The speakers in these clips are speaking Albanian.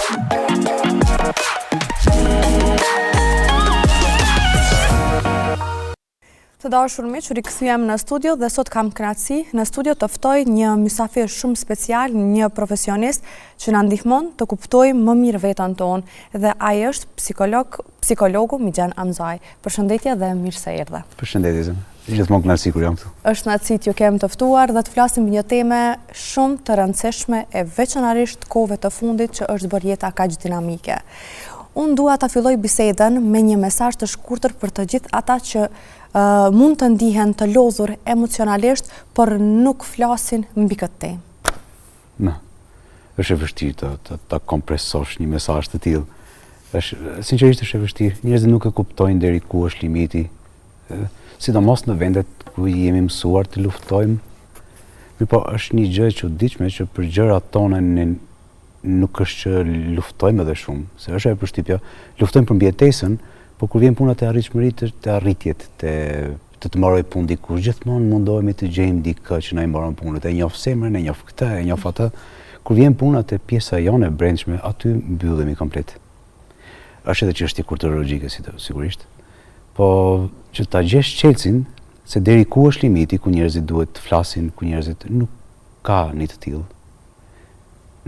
Të dashur miq, rikëthyem në studio dhe sot kam kënaqësi në studio të ftoj një mysafir shumë special, një profesionist që na ndihmon të kuptojmë më mirë veten tonë dhe ai është psikologu Migjan Amzaj. Përshëndetje dhe mirë se erdhe. Përshëndetje. Gjithmonë kënaqësi kur jam këtu. Është kënaqësi t'ju kem të ftuar dhe të flasim për një temë shumë të rëndësishme e veçanërisht kohëve të fundit që është bërë jeta kaq dinamike. Unë dua ta filloj bisedën me një mesazh të shkurtër për të gjithë ata që mund të ndihen të lodhur emocionalisht, por nuk flasin mbi këtë temë. Është e vështirë të kompresosh një mesazh të tillë. Sinqerisht është e vështirë. Njerëzit nuk e kuptojnë deri ku është limiti. Sidomos në vendet ku jemi mësuar të luftojmë. Po është një gjë e çuditshme që për gjërat tona ne nuk është që luftojmë edhe shumë, se është e përshtypja. Luftojmë për mbijetesën, po kur vjen puna te arritshmëritë, te arritjet, të marrë punë dikush, gjithmonë mundohemi të gjejmë dikë që na i mbaron punën. E njoh semrën, e njoh këtë, e njoh atë. Kur vjen puna te pjesa jone e brendshme, aty mbyllemi komplet. Është edhe çështje kulturologjike sigurisht. Po që ta gjesh çelësin se deri ku është limiti ku njerëzit duhet të flasin, ku njerëzit nuk ka një të tillë.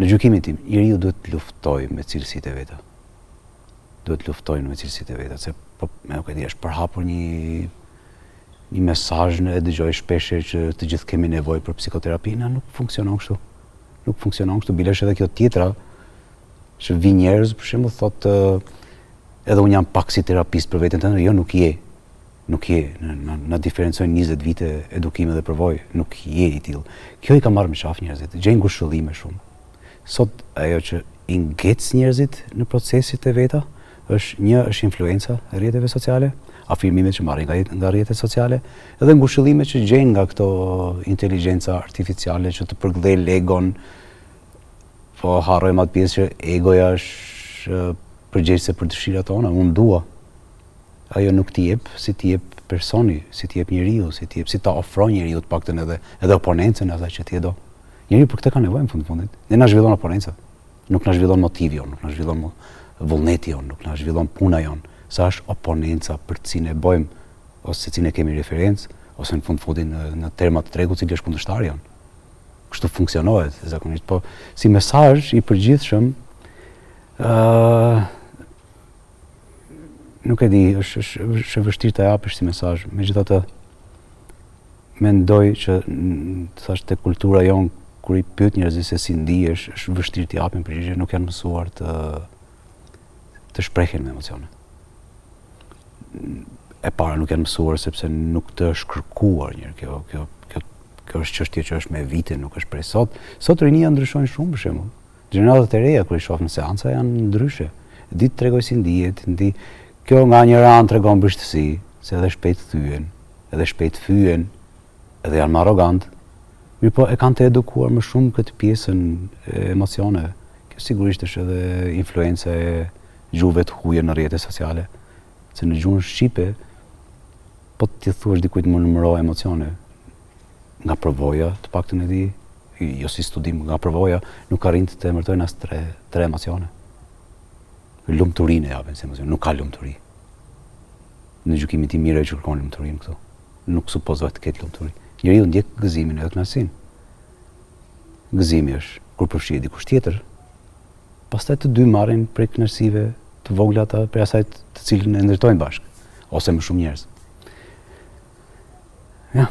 Në gjykimin tim, njeriu duhet të luftojë me cilësitë e veta. Duhet të luftojnë me cilësitë e veta, se nuk e di, është përhapur një mesazh e dëgjoj shpesh që të gjithë kemi nevojë për psikoterapi, nuk funksionon kështu. Nuk funksionon kështu, bilesh edhe kjo tjetra që vi njerëz, për shembull, thotë edhe unë jam pak si terapist për veten tënde, jo nuk je. Nuk je, na diferencojnë 20 vite edukime dhe përvojë, nuk je i tillë. Kjo i ka marrë me shaf njerëzit, gjejnë ngushëllime shumë. Sot ajo që i ngec njerëzit në procesit e veta është influenca e rrjeteve sociale, afirmimet që marrin nga rrjetet sociale, edhe ngushëllimet që gjejnë nga këto inteligjenca artificiale që të përgdhel egon, po harrojmë atë pjesë që egoja është përgjegjëse për dëshirat tona, unë dua. Ajo nuk t'i jep si t'i jep personi, si t'i jep njeriu, si ta ofron njeriu të paktën edhe oponencën asaj që ti do. Njeriu për këtë ka nevojë në fundit. Ne na zhvillon oponencën. Nuk na zhvillon motivi jon, nuk na zhvillon vullneti jon, nuk na zhvillon puna jon. Sa është oponenca për cilën e bëjmë, ose se cilën e kemi referencë, ose në fundin në terma të tregut cili është kundërshtari jon. Kështu funksionohet zakonisht, po si mesazh i përgjithshëm nuk e di, është vështirë ta japësh si mesazh. Megjithatë mendoj që thash te kultura jon kur i pyet njerëzit se si ndihesh, është vështirë t'i japin përgjigje, nuk janë mësuar të shprehen me emocione. E para nuk janë mësuar sepse nuk të është kërkuar njërë. Kjo është çështje që është me vite, nuk është prej sot. Sot rinia ndryshojnë shumë për shembull. Gjeneratët e reja kur i shoh në seanca janë ndryshe. Ditë tregoj si ndihet, kjo nga një anë tregon bështësi, se edhe shpejt thyen, edhe shpejt fyen, edhe janë më arrogantë. Mirë po e kanë të edukuar më shumë këtë pjesën e emocioneve. Kjo sigurisht është edhe influenca e gjuhëve të huaja në rrjetet sociale. Se në gjuhën shqipe, po ti thuash dikujt më numëro emocione, nga përvoja, të paktën e di, jo si studim, nga përvoja, nuk arrin të emërtojnë as tre emocione. Lumturinë e japin si emocion, nuk ka lumturi. Në gjykimin tim mirë e që kërkon lumturinë këtu. Nuk supozohet të ketë lumturi. Njeriu ndjek gëzimin edhe kënaqësinë. Gëzimi është kur përfshihet dikush tjetër, pastaj të dy marrin prej kënaqësive të vogla ata për asaj të cilën e ndërtojnë bashkë, ose më shumë njerëz. Ja.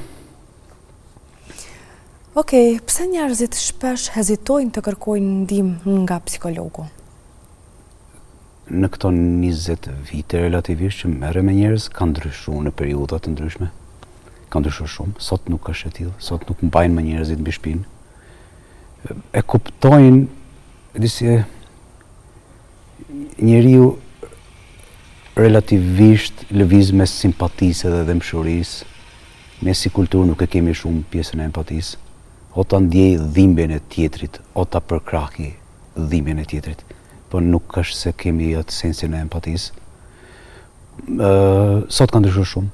Okej, pse njerëzit shpesh hezitojnë të kërkojnë ndihmë nga psikologu? Në këto 20 vite relativisht që merrem me njerëz ka ndryshuar në periudha të ndryshme. Ka ndryshuar shumë, sot nuk është e tillë, sot nuk mbajnë më njerëzit mbi shpinë. E kuptojnë, disi njeriu relativisht lëviz mes simpatisë dhe dëmshurisë, ne si kulturë nuk e kemi shumë pjesën e empatisë. O ta ndjej dhimbjen e tjetrit, o ta përkrahë dhimbjen e tjetrit, po nuk është se kemi atë sensin e empatisë. Sot ka ndryshuar shumë.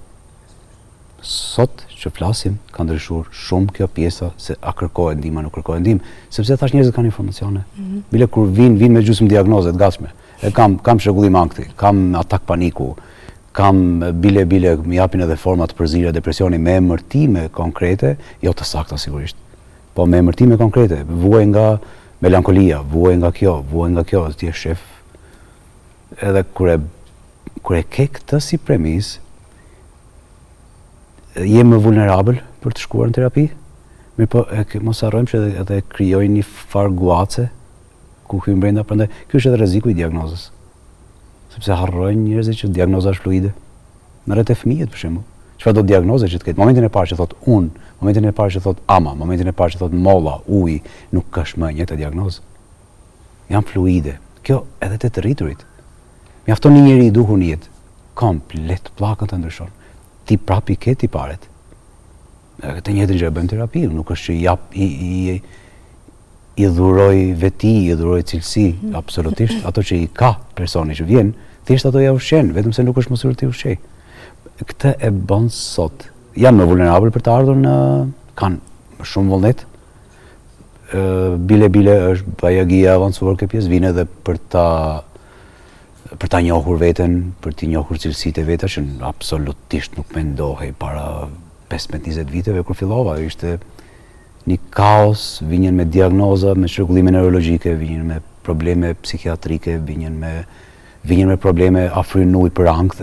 Sot që flasim, ka ndryshuar shumë kjo pjesa se a kërkohet ndihmë, nuk kërkohet ndihmë, sepse tash njerëzit kanë informacione. Bile kur vinë me gjysmë diagnoze të gatshme. Kam shregullim ankthi, kam atak paniku, kam bile më japin edhe forma të përzierje depresioni me emërtime konkrete, jo të sakta sigurisht. Po me emërtime konkrete, vuaj nga melankolia, vuaj nga kjo, ti je shef. Edhe kur e ke këtë si premis, je më vulnerabël për të shkuar në terapi, mirë po mos harrojmë që edhe krijoj një farë guace ku hyn brenda, prandaj ky është edhe rreziku i diagnozës. Sepse harrojnë njerëzit që diagnoza është fluide. Merret e fëmijët për shembull. Çfarë do diagnoze që të ketë? Momentin e parë që thot unë, momentin e parë që thot ama, momentin e parë që thot molla, uji, nuk është më njëjtë diagnozë. Janë fluide. Kjo edhe te të rriturit. Mjafton një njeri i duhur në jetë, komplet pllakën të ndryshon. Ti prap i ke tiparet. Të njëjtën gjë bëjmë terapi, nuk është që i dhuroj veti, i dhuroj cilësi, absolutisht. Ato që i ka personi që vjen, thjesht ato ja ushqen, vetëm se nuk është mësuar të ushqej. Këtë e bën sot. Janë më vulnerabël për të ardhur kanë më shumë vullnet. Bile është bajagia avancuar kjo pjesë, vjen edhe për ta njohur veten, për t'i njohur cilësitë e veta që absolutisht nuk mendohej para 15-20 viteve kur fillova, ishte një kaos, vinjen me diagnoza, me shregullime neurologjike, vinjen me probleme psikiatrike, vinjen me probleme afrinuj për ankth,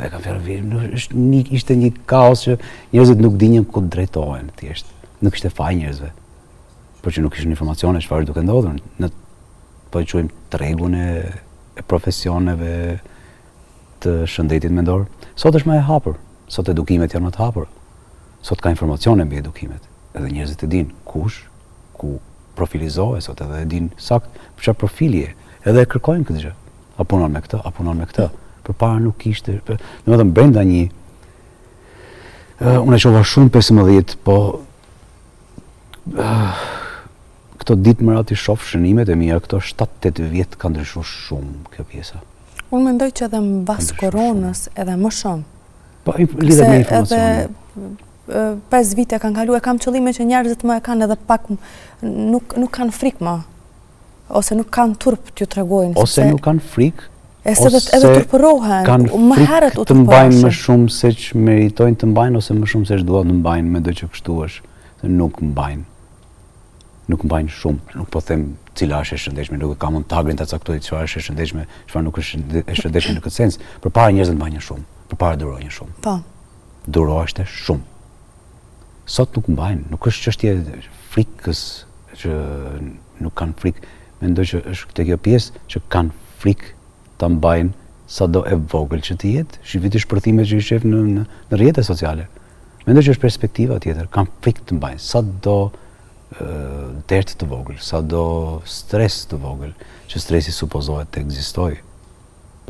ishte një kaos që njerëzit nuk dinjen ku drejtohen, thjesht. Nuk ishte faj njerëzve, por që nuk ishin informacione çfarë duke ndodhur, po e quajmë tregun e profesioneve të shëndetit mendor. Sot është më e hapur, sot edukimet janë më të hapur, sot ka informacione mbi edukimet, edhe njerëzit e dinë kush, ku profilizohet, sot edhe e dinë sakt për çfarë profili je, edhe e kërkojnë këtë gjë. A punon me këtë. Përpara nuk ishte, domethënë brenda një unë e qova shumë 15, po këto ditë më radh i shoh shënimet e mia, këto 7-8 vjet ka ndryshuar shumë kjo pjesa. Unë mendoj që edhe mbas koronës edhe më shumë. Po lidhet me informacione. 5 vite kanë kaluar, kam qëllime që njerëzit më e kanë edhe pak nuk kanë frikë më. Ose nuk kanë turp t'ju tregojnë. Ose nuk kanë frikë. Edhe turpërohen. Më herët u turpërohen. Të mbajnë më shumë se që meritojnë të mbajnë, ose më shumë se që duhet të mbajnë, mendoj që kështu është. Nuk mbajnë. Nuk mbajnë shumë. Nuk po them cila është e shëndetshme, nuk ka mund tagrin ta caktojë çfarë është e shëndetshme, çfarë nuk është e shëndetshme në këtë sens. Përpara njerëzit mbajnë shumë, përpara durojnë shumë. Po. Duroheshte shumë. Sot nuk mbajnë, nuk është çështje frikës që nuk kanë frikë. Mendoj që është te kjo pjesë që kanë frikë ta mbajnë sado e vogël që të jetë, shifiti shpërthime që i shef në rrjetet sociale. Mendoj që është perspektiva tjetër, kanë frikë të mbajnë sado dert të vogël, sado stres të vogël, që stresi supozohet të ekzistojë.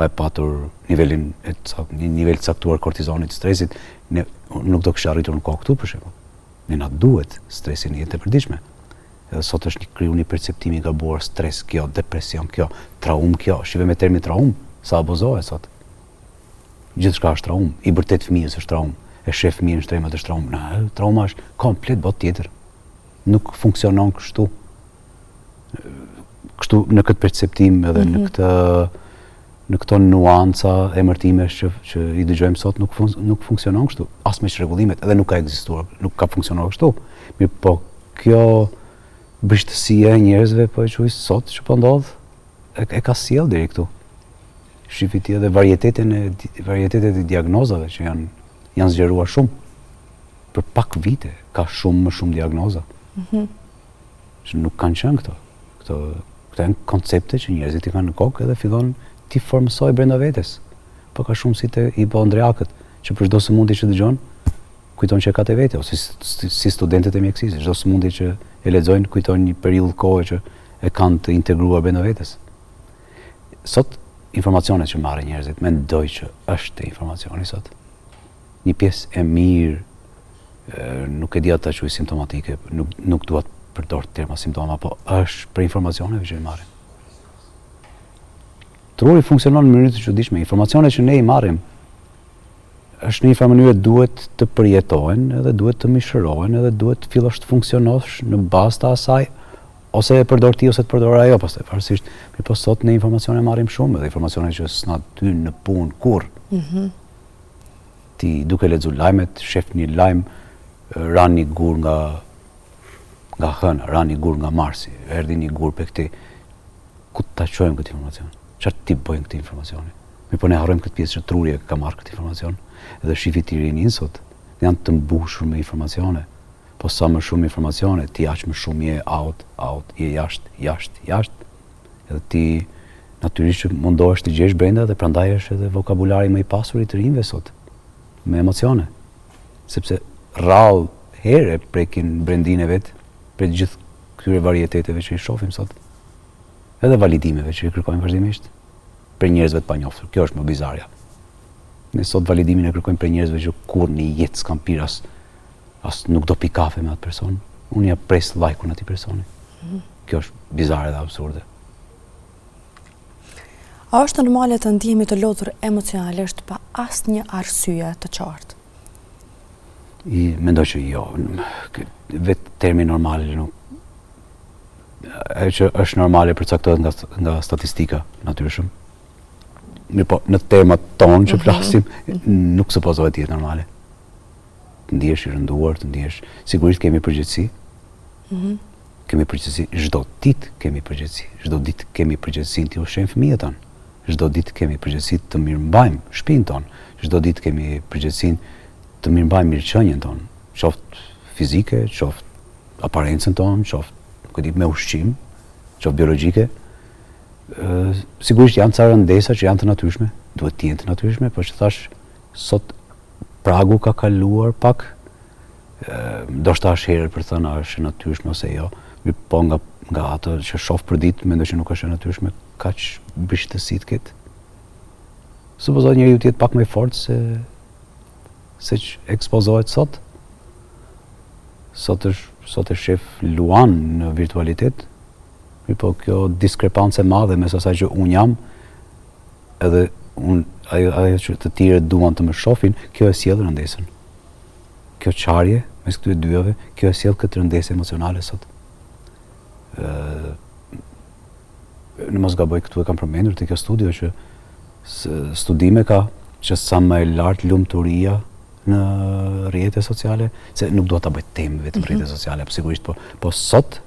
Pa e patur një nivel caktuar kortizonit të stresit, nuk do kishte arritur në kohë këtu për shembull. Ne na duhet stresi në jetë e përditshme. Edhe sot është kriju një perceptimi i gabuar, stres kjo, depresion kjo, traum kjo, shive me termin traum, sa abuzohet sot. Gjithçka është traum, i bërtet fëmijës është traum, e shef fëmijën në shtremat është traum. Trauma është komplet botë tjetër. Nuk funksionon kështu. Kështu në këtë perceptim edhe në këto nuanca emërtimesh që i dëgjojmë sot nuk funksionon kështu. As me çrregullimet, edhe nuk ka ekzistuar, nuk ka funksionuar kështu. Mirë, po kjo bështësia e njerëzve, po e quaj sot që po ndodh, e ka sjell deri këtu. Shifiti edhe varietetet e diagnozave që janë zgjeruar shumë. Për pak vite ka shumë më shumë diagnoza. Që nuk kanë qenë këto. Këto janë koncepte që njerëzit i kanë në kokë edhe fillon ti formësoj brenda vetes. Po ka shumë si te hipondriakët, që për çdo sëmundje që dëgjon, kujton që e ka te vete, ose si studentët e mjekësisë, çdo sëmundje që e lexojnë kujton një periudhë kohe që e kanë të integruar brenda vetes. Sot informacionet që marrin njerëzit, mendoj që është informacioni sot. Një pjesë e mirë, nuk e di ata që simptomatike, nuk dua të përdor terma simptoma, po është për informacioneve që i marrin. Truri funksionon në mënyrë të çuditshme. Informacionet që ne i marrim është një farë mënyrë duhet të përjetohen, edhe duhet të mishërohen, edhe duhet të fillosh të funksionosh në bazë të asaj, ose e përdor ti ose të përdor ajo, pastaj pavarësisht. Mirë, po sot në informacione marrim shumë, edhe informacione që s'na hyn në punë kurrë. Ti duke lexuar lajmet, shef një lajm, ran një gur nga hëna, ran një gur nga Marsi, erdhi një gur pe këtij. Ku ta çojmë këtë informacion? Çfarë ti bëjmë këtë informacioni? Mirë, po ne harrojmë këtë pjesë që truri ka marrë këtë informacion. Edhe shifit i rinin sot janë të mbushur me informacione. Po sa më shumë informacione, ti aq më shumë je out, je jashtë. Edhe ti natyrisht që mundohesh të gjesh brenda dhe prandaj është edhe vokabulari më i pasur i të rinjve sot me emocione. Sepse rrallë herë prekin brendinë vet për gjithë këtyre varieteteve që i shohim sot. Edhe validimeve që i kërkojmë vazhdimisht për njerëzve të panjohur. Kjo është më bizarja. Ne sot validimin e kërkojmë për njerëzve që kurrë në jetë s'kan pirë as nuk do pi kafe me atë person. Unë ja pres like-un atij personi. Kjo është bizare dhe absurde. A është normale të ndihemi të lodhur emocionalisht pa asnjë arsye të qartë? Mendoj që jo. Vetë termi normale nuk që është normale përcaktohet nga statistika, natyrisht. Mirë, po në termat tonë që flasim, nuk supozohet të jetë normale. Të ndihesh i rënduar, të ndihesh, sigurisht kemi përgjegjësi. Kemi përgjegjësi, çdo ditë kemi përgjegjësi, çdo ditë kemi përgjegjësinë të ushqejmë fëmijët tonë. Çdo ditë kemi përgjegjësinë të mirëmbajmë shtëpinë tonë. Çdo ditë kemi përgjegjësinë të mirëmbajmë mirëqenien tonë, qoftë fizike, qoftë aparencën tonë, qoftë me ushqim, qoftë biologjike. Sigurisht janë ca rëndesa që janë të natyrshme, duhet të jenë të natyrshme, por që thash sot pragu ka kaluar pak, ndoshta është herë për thënë a është natyrshme ose jo, po nga ato që shoh për ditë mendoj që nuk është e natyrshme, kaq brishtësi të ketë. Supozohet njeriu të jetë pak më i fortë se që ekspozohet sot. Sot e shef Luan në virtualitet. Po kjo diskrepancë e madhe mes asaj që unë jam edhe ajo që të tjerët duan të më shohin, kjo e sjell rëndesën. Kjo qarje mes këtyre dyave, kjo e sjell këtë rëndesë emocionale sot. Në mos gaboj këtu e kam përmendur te kjo studio që studime ka që sa më e lartë lumturia në rrjetet sociale, se nuk dua ta bëj temë vetëm rrjetet sociale, sigurisht, po sot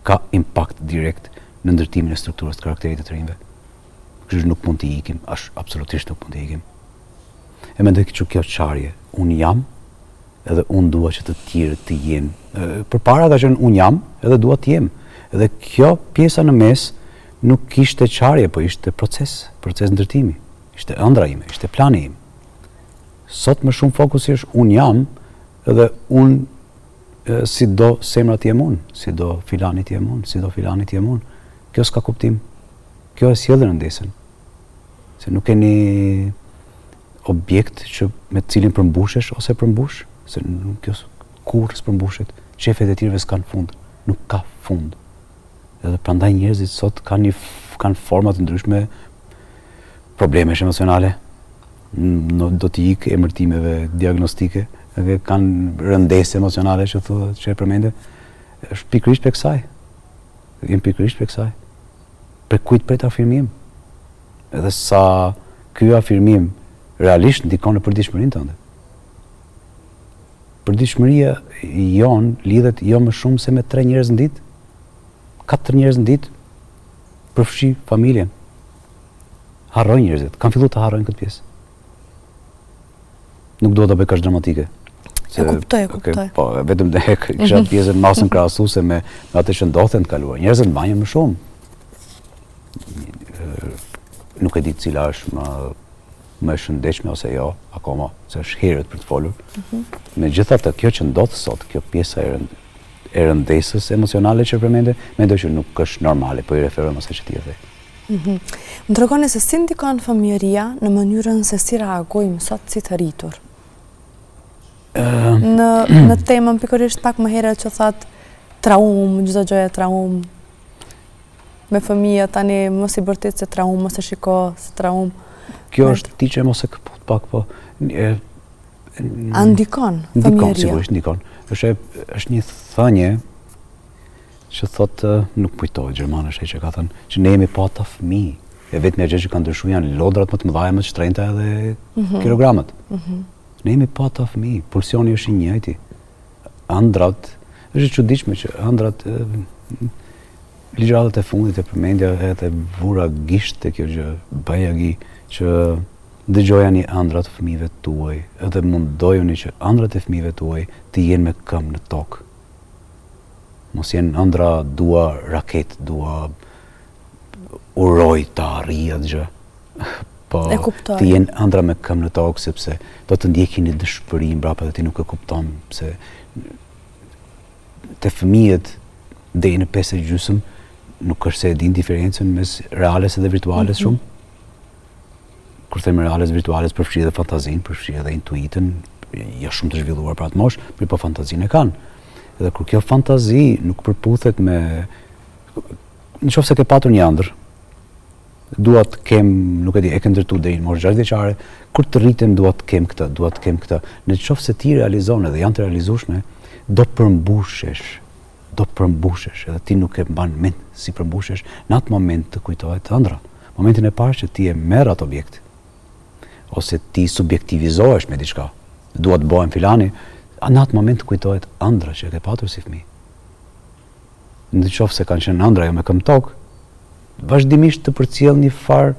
ka impakt direkt në ndërtimin e strukturës të karakterit të rinjve. Kështu nuk mund t'i ikim, absolutisht nuk mund t'i ikim. E mendoj që kjo qarje, unë jam, edhe unë dua që të tjerët të jenë. Përpara ka qenë unë jam, edhe dua të jem. Edhe kjo pjesa në mes nuk ishte qarje, po ishte proces ndërtimi. Ishte ëndra ime, ishte plani im. Sot më shumë fokusi është unë jam, edhe unë si do semrat jem unë, si do filanit jem unë, si do filanit jem unë. Kjo s'ka kuptim. Kjo e sjell rëndesën. Se nuk keni objekt që me të cilin përmbushesh ose përmbush, se kjo kur s'përmbushet. Qefet e tjerëve s'kan fund, nuk ka fund. Edhe prandaj njerëzit sot kanë forma të ndryshme problemesh emocionale. Do t'i ik emërtimeve diagnostike, edhe kanë rëndesë emocionale që e përmende, është pikërisht për kësaj. Jem pikërisht për kësaj. Për kujt pret afirmim. Edhe sa ky afirmim realisht ndikon në përditshmërinë tënde. Përditshmëria jonë lidhet jo më shumë se me 3 njerëz në ditë, 4 njerëz në ditë, përfshi familjen. Harrojnë njerëzit, kanë filluar të harrojnë këtë pjesë. Nuk duhet ta bëj kaq dramatike. E kuptoj. Po, vetëm kisha pjesën masën krahasuese me atë që ndodhte në të kaluar. Njerëzit mbajnë më shumë. Nuk e di cila është më e shëndetshme ose jo, akoma, se është herët për të folur. Megjithatë, kjo që ndodh sot, kjo pjesa e rëndesës emocionale që përmende, mendoj që nuk është normale, po i referohem asaj që ti e the. Më tregoni se si ndikon fëmijëria në mënyrën se si reagojmë sot si të rritur. Në temën pikërisht pak më herët që thatë traum, çdo gjë e traum. Me fëmijët tani mos i bërtit se traum, mos e shiko se traum. Kjo është ti që mos e këput pak, po A ndikon fëmijëria? Sigurisht ndikon. Është një thënie që thotë, nuk kujtoj gjermanisht që ka thënë, që ne jemi pa ta fëmijë. E vetmja gjë që kanë ndryshuar janë lodrat më të mëdha, më të shtrenjta edhe kilogramat. Ne jemi pa ta fëmijë, pulsioni është i njëjti. Ëndrat, është e çuditshme që ëndrat ligjëratat e fundit e përmendja edhe vura gisht te kjo gjë, bajagi që dëgjojani ëndrat të fëmijëve tuaj, edhe mundojuni që ëndrat e fëmijëve tuaj të jenë me këmbë në tokë. Mos jenë ëndra dua raket, dua uroj të arrijë atë gjë. Po të jenë ëndra me këmbë në tokë, sepse do të ndjekin një dëshpëri mbrapa dhe ti nuk e kupton se te fëmijët deri në 5.5 nuk është se e din diferencën mes reales edhe virtuales shumë. Kur them reales virtuales përfshi edhe fantazinë, përfshi edhe intuitën, jo shumë të zhvilluar për atë moshë, por po fantazinë e kanë. Edhe kur kjo fantazi nuk përputhet me, nëse ke patur një ëndër, dua të kem, nuk e di, e ke ndërtuar deri në moshë 6 vjeçare, kur të rritem dua të kem këtë. Nëse ti realizon edhe janë të realizueshme, do përmbushesh, edhe ti nuk e mban mend si përmbushesh, në atë moment të kujtohet ëndra. Momentin e parë që ti e merr atë objekt, ose ti subjektivizohesh me diçka, dua të bëhem filani, në atë moment të kujtohet ëndra që e ke patur si fëmijë. Nëse kanë qenë ëndra jo me këmbë tokë, vazhdimisht të përcjell një farë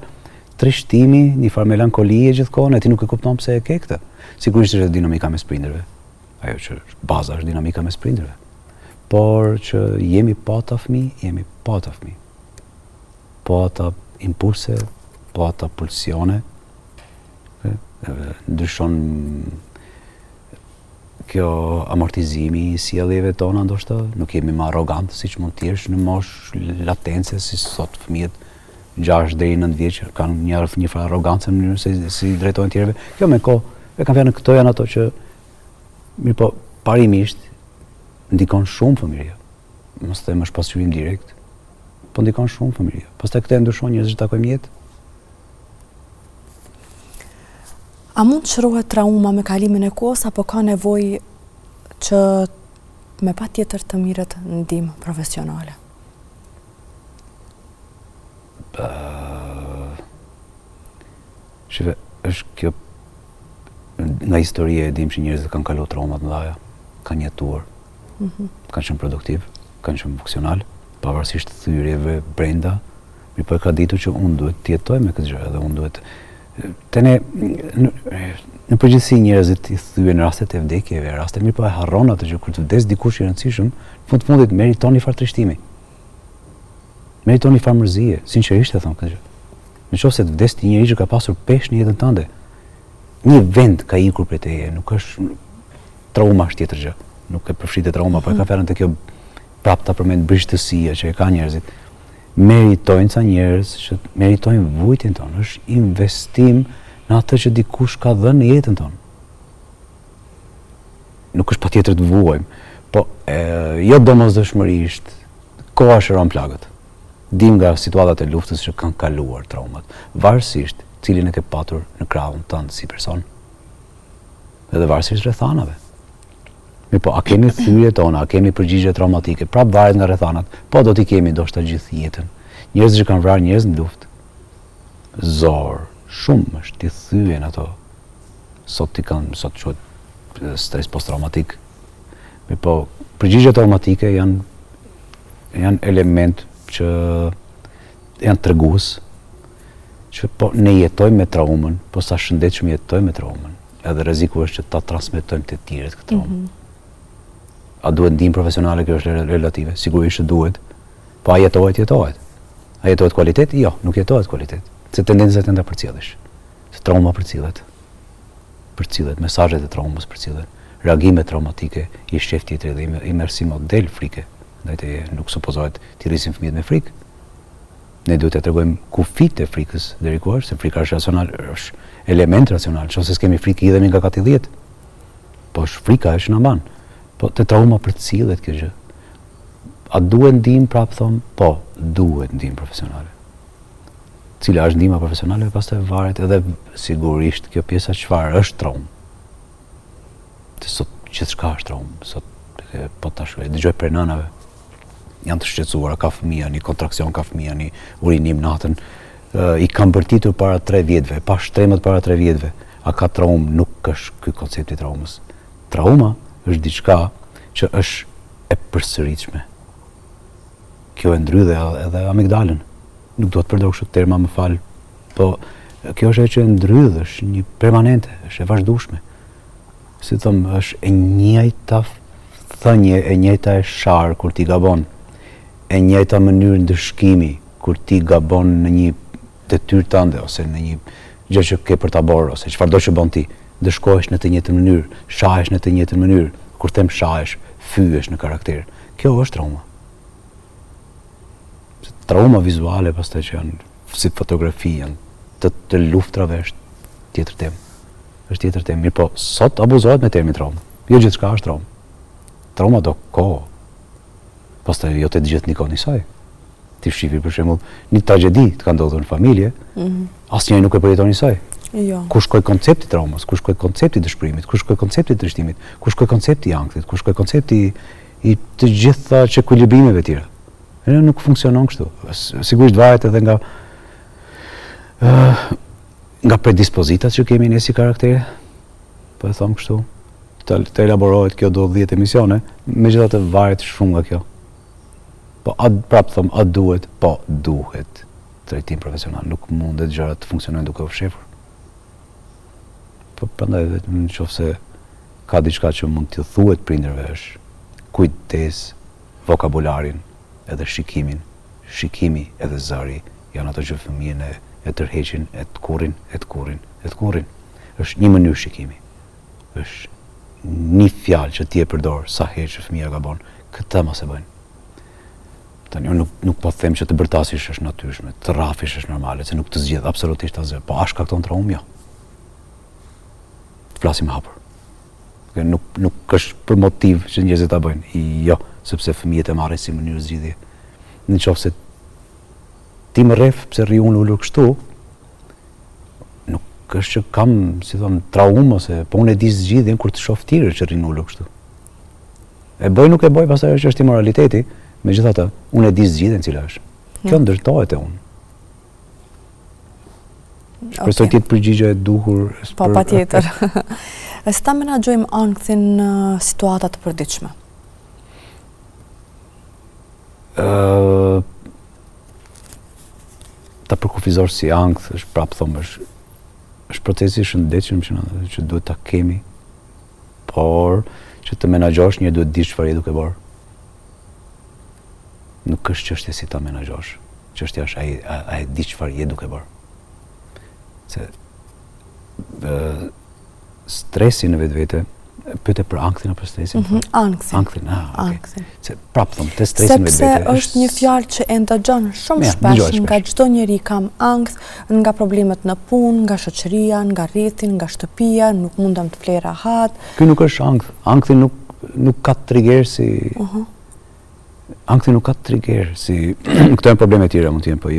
trishtimi, një farë melankolie gjithkohën, e ti nuk e kupton pse e ke këtë. Sigurisht është dinamika mes prindërve. Ajo që baza është dinamika mes prindërve. Por që jemi pa ta fëmijë, pa ata impulse, pa ata pulsione. Ndryshon kjo amortizimi i sjelljeve tona ndoshta, nuk jemi më arrogant siç mund të jesh në moshë latence, si sot fëmijët 6 deri në 9 vjeç kanë një farë arrogancë në mënyrë si drejtojnë tjerëve. Kjo me kohë, e kam fjalën këto janë ato që mirë po parimisht ndikon shumë fëmijëria. Mos them është pasqyrim direkt, po ndikon shumë fëmijëria. Pastaj këtë ndryshon njerëzit që takojmë jetë. A mund të shërohet trauma me kalimin e kohës, apo ka nevojë që me patjetër të mirët ndihmë profesionale? Shive, është kjo nga historia e dim që njerëzit kanë kaluar trauma të mëdha, kanë jetuar, kanë qenë produktiv, kanë qenë funksional, pavarësisht thyrjeve brenda, mirë po e ka ditur që unë duhet të jetoj me këtë gjë, edhe unë duhet në përgjithësi njerëzit i thyen rastet e vdekjeve, raste mirë po e harron atë që kur të vdes dikush i rëndësishëm, në fundit meriton një farë trishtimi. Meriton një farë mërzie, sinqerisht e them këtë gjë. Nëse të vdes ti njëri që ka pasur peshë në jetën tënde, një vend ka ikur prej teje, nuk është trauma është tjetër gjë. Nuk e përfshitet trauma, po e ka fjalën te kjo prap ta përmend brishtësia që e ka njerëzit. Meritojnë ca njerëz që meritojnë vujtjen tonë, është investim në atë që dikush ka dhënë në jetën tonë. Nuk është patjetër të vuajmë, po jo domosdoshmërisht, koha shëron plagët. Dim nga situatat e luftës që kanë kaluar traumat, varësisht cilin e ke patur në krahun tënd si person. Edhe varësisht rrethanave. Po, a kemi thyrje tona, a kemi përgjigje traumatike, prap varet nga rrethanat, po do t'i kemi ndoshta gjithë jetën. Njerëz që kanë vrarë njerëz në luftë, zor, shumë është t'i thyen ato. Sot quhet stres post-traumatik. Po, përgjigje traumatike janë element që janë tregues që po ne jetojmë me traumën, po sa shëndetshëm jetojmë me traumën. Edhe rreziku është që ta transmetojmë te tjerët këtë traumë. A duhet ndihmë profesionale, kjo është relative, sigurisht që duhet, po a jetohet? A jetohet kualitet? Jo, nuk jetohet kualitet, se tendencat janë ta përcjellësh. Se trauma përcillet, mesazhet e traumës përcillen, reagimet traumatike, i shef tjetër dhe i merr si model frike, ndajtë nuk supozohet të rrisin fëmijët me frikë. Ne duhet të tregojmë kufit e frikës deri ku është, se frika është racional, është element racional, nëse s'kemi frikë idhemi nga kati 10. Po frika është na mban. Po te trauma përcillet kjo gjë. A duhet ndihmë prap thon? Po, duhet ndihmë profesionale. Cila është ndihma profesionale pastaj varet edhe sigurisht kjo pjesa çfarë është traumë. Sot gjithçka është traumë, sot po tash dëgjoj për nënave. Janë të shqetësuara, ka fëmia, një kontraksion ka fëmia, një urinim natën, i kam bërtitur para 3 vjetëve, pa shtremat para 3 vjetëve. A ka traumë? Nuk është ky koncepti i traumës. Trauma është diçka që është e përsëritshme. Kjo e ndrydhe edhe amigdalën. Nuk do të përdor kështu terma, më fal, po kjo është ajo që e ndrydh, është një permanente, është e vazhdueshme. Si thëmë, është e njëjta thënje, e njëjta e sharë kur ti gabon, e njëjta mënyrë ndëshkimi kur ti gabon në një detyrë tënde, ose në një gjë që ke për ta bërë, ose çfarëdo që bën ti, ndëshkohesh në të njëjtën mënyrë, shahesh në të njëjtën mënyrë. Kur them shahesh, fyesh në karakter. Kjo është trauma. Trauma vizuale pastaj që janë si fotografi, janë të luftrave është tjetër temë. Është tjetër temë. Mirë, po sot abuzohet me termin traumë. Jo gjithçka është traumë. Trauma do kohë. Pastaj jo të gjithë nikon i saj. Ti shifi për shembull një tragjedi të ka ndodhur në familje, asnjëri nuk e përjeton i saj. Jo. Ku shkoi koncepti i traumës, ku shkoi koncepti i dëshpërimit, ku shkoi koncepti i trishtimit, ku shkoi koncepti i ankthit, ku shkoi koncepti i të gjitha ekuilibrimeve tjera. Nuk funksionon kështu. Sigurisht varet edhe nga predispozitat që kemi ne si karaktere, po e them kështu, të elaborohet kjo do 10 emisione, megjithatë varet shumë nga kjo. Po prapë them, a duhet? Po duhet trajtim profesional, nuk mundet gjërat të funksionojnë duke u fshehur. Po prandaj vetëm nëse ka diçka që mund t'ju thuhet prindërve është kujdes vokabularin edhe shikimin. Shikimi edhe zëri janë ato që fëmijën e tërheqin, e të kurrin. Është një mënyrë shikimi. Është një fjalë që ti e përdor sa herë që fëmia gabon, këtë mos e bëjnë. Tani unë nuk po them që të bërtasish është natyrshme, të rrafish është normale, se nuk të zgjedh absolutisht asgjë, po a shkakton traumë? Jo. Të flasim hapur. Nuk është për motiv që njerëzit ta bëjnë. Jo, sepse fëmijët e marrin si mënyrë zgjidhje. Nëse ti më rref pse rri unë ulur kështu, nuk është që kam, si thon, traumë ose po unë e di zgjidhjen kur të shoh tjerë që rrin ulur kështu. E bëj nuk e bëj, pastaj është moraliteti, megjithatë unë e di zgjidhjen cila është. Kjo ndërtohet e unë. Shpresoj të jetë përgjigje e duhur. Po, patjetër. Si ta menaxhojmë ankthin në situata të përditshme? Ta përkufizor si ankth është prapë them është procesi i shëndetshëm që duhet ta kemi, por që të menaxhosh një duhet di çfarë je duke bërë. Nuk është çështje si ta menaxhosh. Çështja është a e di çfarë je duke bërë. Se stresi në vetvete, pyete për ankthin apo stresin? Ankthin. Ankthin. Se prapë them, te stresi në vetvete. Sepse është një fjalë që e ndëgjon shumë shpesh nga çdo njeri kam ankth, nga problemet në punë, nga shoqëria, nga rrjetin, nga shtëpia, nuk mundem të flej rahat. Ky nuk është ankth. Ankthi nuk ka trigger si ankthi nuk ka trigger si këto janë probleme të tjera mund të jenë, po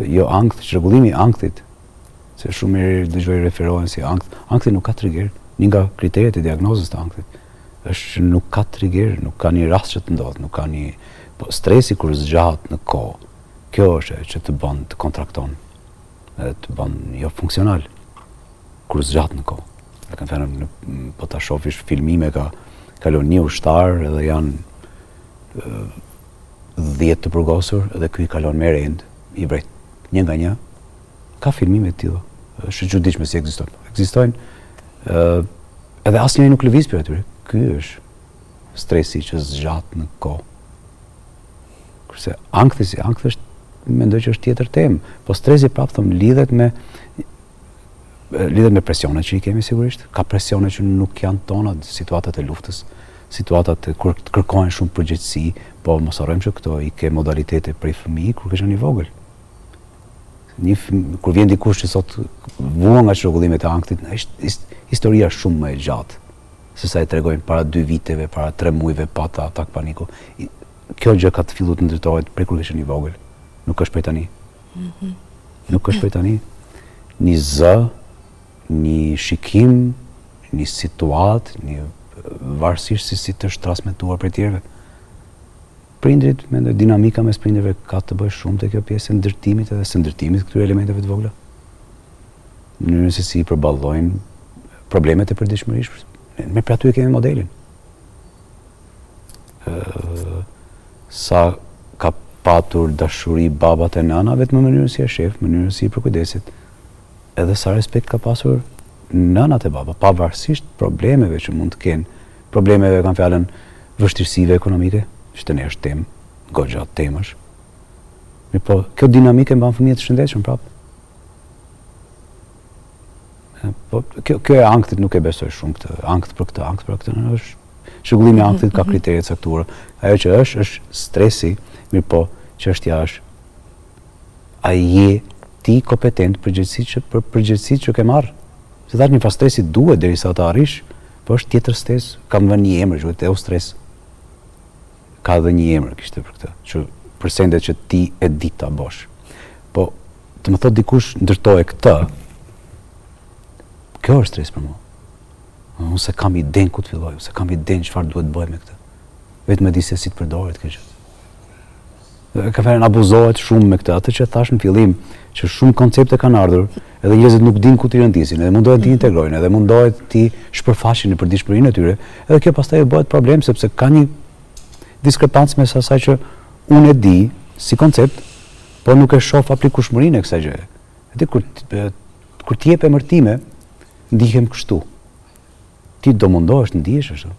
jo ankth, çrregullimi i ankthit. Se shumë herë dëgjoj referohen si ankth. Ankthi nuk ka trigger. Një nga kriteret e diagnozës të ankthit është që nuk ka trigger, nuk ka një rast që të ndodh, nuk ka një stresi kur zgjahet në kohë. Kjo është që të bën të kontrakton, të bën jo funksional kur zgjahet në kohë. E kanë thënë po ta shohësh filmime kalon një ushtar edhe janë 10 të përgosur edhe ky i kalon me rend i vret një nga një. Ka filmime të tilla. Është e çuditshme si ekzistojnë. Ekzistojnë edhe asnjëri nuk lëviz për atyre. Ky është stresi që zgjat në kohë. Kurse ankthi është mendoj që është tjetër temë, po stresi prapë them lidhet me presionet që i kemi sigurisht. Ka presione që nuk janë tona, situatat e luftës, situatat kur kërkohen shumë përgjegjësi, po mos harrojmë që këto i ke modalitete prej fëmijë kur ke qenë i vogël. Kur vjen dikush që sot vuan nga çrregullimet e ankthit, është historia shumë më e gjatë se sa e tregojnë para 2 viteve, para 3 muajve pata atak paniku. Kjo gjë ka të filluar të ndërtohet prej kur ke qenë i vogël. Nuk është prej tani. Nuk është prej tani. Një zë, një shikim, një situatë, një varësisht si të është transmetuar për tjerëve. Prindrit, mendoj, dinamika mes prindërve ka të bëjë shumë të kjo pjesë e ndërtimit edhe së ndërtimit këtyre elementeve të vogla. Mënyrën se si përballojnë problemet e përditshmërisë. Me për aty e kemi modelin. Sa ka patur dashuri babat e nanave në mënyrën si e shef, mënyrën si i përkujdesit, edhe sa respekt ka pasur nanat e baba, pavarësisht problemeve që mund të kenë. Problemeve kanë fjalën vështirësive ekonomike, që të ne është temë, goxha temësh. Po, kjo dinamike mban fëmijët të shëndetshëm prapë. Po, kjo e ankthit nuk e besoj shumë këtë, ankth për këtë, është shëgullimi i ankthit ka kritere të caktuara. Ajo që është stresi, mirë po, çështja është a je ti kompetent për përgjegjësitë që ke marrë. Se tash një pas stresi duhet derisa ta arrish, po është tjetër stres, kam vënë një emër, quhet eustres. Ka dhe një emër kishte për këtë, që përsendet që ti e di ta bosh. Po, të më thot dikush ndërtoje këtë, kjo është stres për mua. Unë se kam idenë ku të filloj, se kam idenë çfarë duhet bëj me këtë. Vetëm e di se si të përdoret kjo gjë. Ka fjalën abuzohet shumë me këtë, atë që thash në fillim, që shumë koncepte kanë ardhur, edhe njerëzit nuk dinë ku t'i rëndisin, edhe mundohet t'i integrojnë, edhe mundohet t'i shpërfaqin në përditshmërinë e tyre, edhe kjo pastaj bëhet problem sepse ka një diskrepancë mes asaj që unë e di si koncept, por nuk e shoh aplikueshmërinë e kësaj gjëje. Edhe kur ti jep emërtime, ndihem kështu. Ti do mundohesh të ndihesh ashtu.